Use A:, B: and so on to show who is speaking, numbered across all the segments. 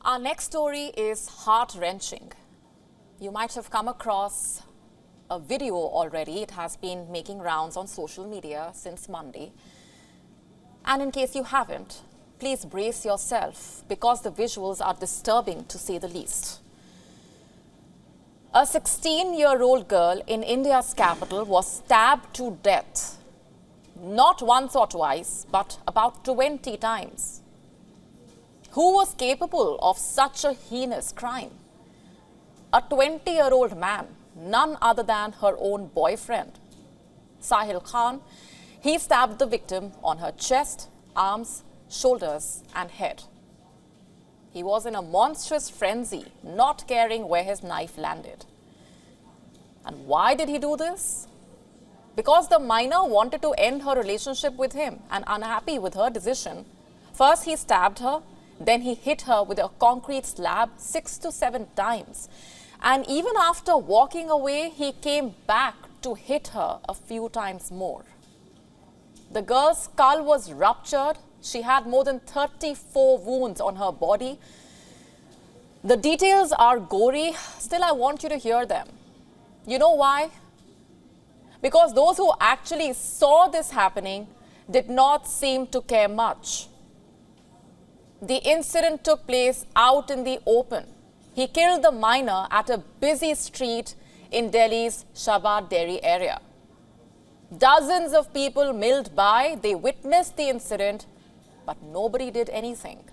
A: Our next story is heart-wrenching. You might have come across a video already. It has been making rounds on social media since Monday. And in case you haven't, please brace yourself because the visuals are disturbing to say the least. A 16-year-old girl in India's capital was stabbed to death, not once or twice, but about 20 times. Who was capable of such a heinous crime? A 20-year-old man, none other than her own boyfriend. Sahil Khan, he stabbed the victim on her chest, arms, shoulders and head. He was in a monstrous frenzy, not caring where his knife landed. And why did he do this? Because the minor wanted to end her relationship with him and unhappy with her decision. First he stabbed her, then he hit her with a concrete slab 6 to 7 times. And even after walking away, he came back to hit her a few times more. The girl's skull was ruptured. She had more than 34 wounds on her body. The details are gory. Still, I want you to hear them. You know why? Because those who actually saw this happening did not seem to care much. The incident took place out in the open. He killed the minor at a busy street in Delhi's Shabad Dairy area. Dozens of people milled by. They witnessed the incident, but nobody did anything,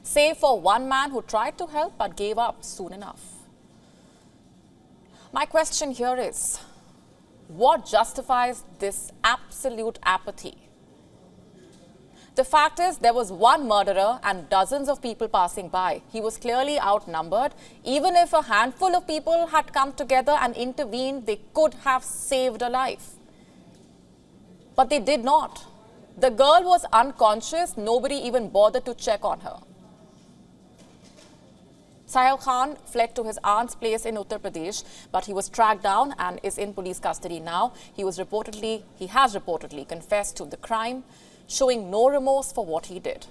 A: save for one man who tried to help but gave up soon enough. My question here is, what justifies this absolute apathy? The fact is, there was one murderer and dozens of people passing by. He was clearly outnumbered. Even if a handful of people had come together and intervened, they could have saved a life. But they did not. The girl was unconscious. Nobody even bothered to check on her. Sahil Khan fled to his aunt's place in Uttar Pradesh, but he was tracked down and is in police custody now. He has reportedly confessed to the crime, showing no remorse for what he did.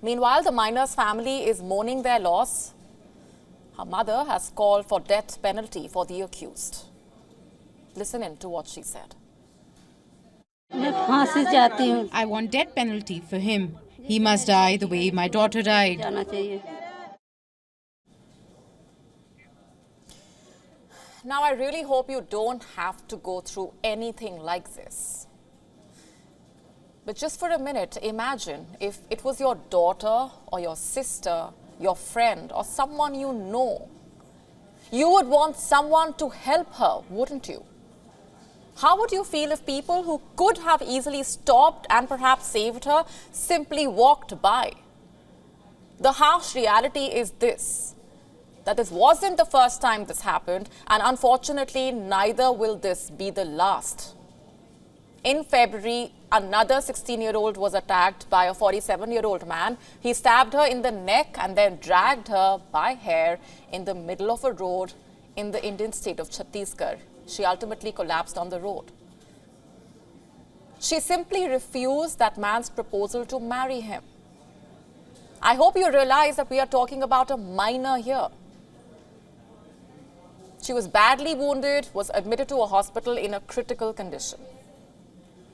A: Meanwhile, the minor's family is mourning their loss. Her mother has called for death penalty for the accused. Listen in to what she said.
B: I want death penalty for him. He must die the way my daughter died.
A: Now, I really hope you don't have to go through anything like this. But just for a minute, imagine if it was your daughter or your sister, your friend or someone you know. You would want someone to help her, wouldn't you? How would you feel if people who could have easily stopped and perhaps saved her simply walked by? The harsh reality is this, that this wasn't the first time this happened, and unfortunately, neither will this be the last. In February, another 16-year-old was attacked by a 47-year-old man. He stabbed her in the neck and then dragged her by hair in the middle of a road in the Indian state of Chhattisgarh. She ultimately collapsed on the road. She simply refused that man's proposal to marry him. I hope you realize that we are talking about a minor here. She was badly wounded, was admitted to a hospital in a critical condition.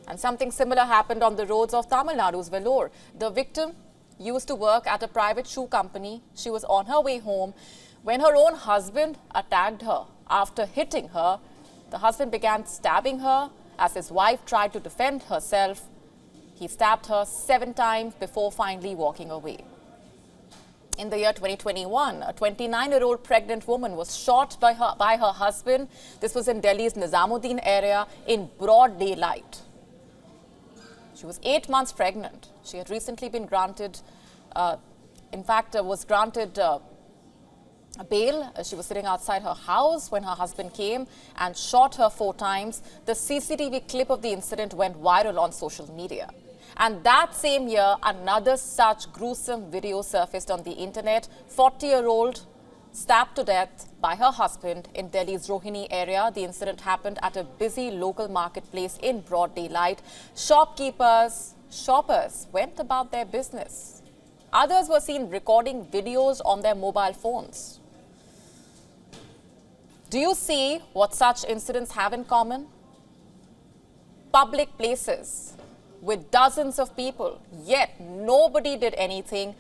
A: And something similar happened on the roads of Tamil Nadu's Vellore. The victim used to work at a private shoe company. She was on her way home when her own husband attacked her. After hitting her, the husband began stabbing her. As his wife tried to defend herself, he stabbed her 7 times before finally walking away. In the year 2021, a 29-year-old pregnant woman was shot by her husband. This was in Delhi's Nizamuddin area in broad daylight. She was 8 months pregnant. She had recently been granted, was granted a bail. She was sitting outside her house when her husband came and shot her 4 times. The CCTV clip of the incident went viral on social media. And that same year, another such gruesome video surfaced on the internet. 40-year-old stabbed to death by her husband in Delhi's Rohini area. The incident happened at a busy local marketplace in broad daylight. Shoppers went about their business. Others were seen recording videos on their mobile phones. Do you see what such incidents have in common? Public places with dozens of people, yet nobody did anything.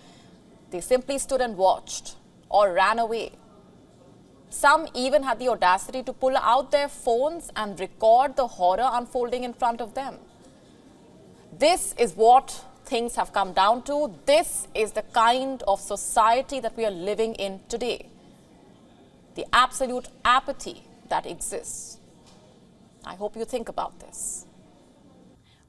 A: They simply stood and watched or ran away. Some even had the audacity to pull out their phones and record the horror unfolding in front of them. This is what things have come down to. This is the kind of society that we are living in today. The absolute apathy that exists. I hope you think about this.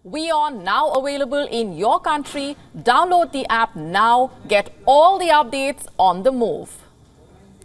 A: WION now available in your country. Download the app now. Get all the updates on the move.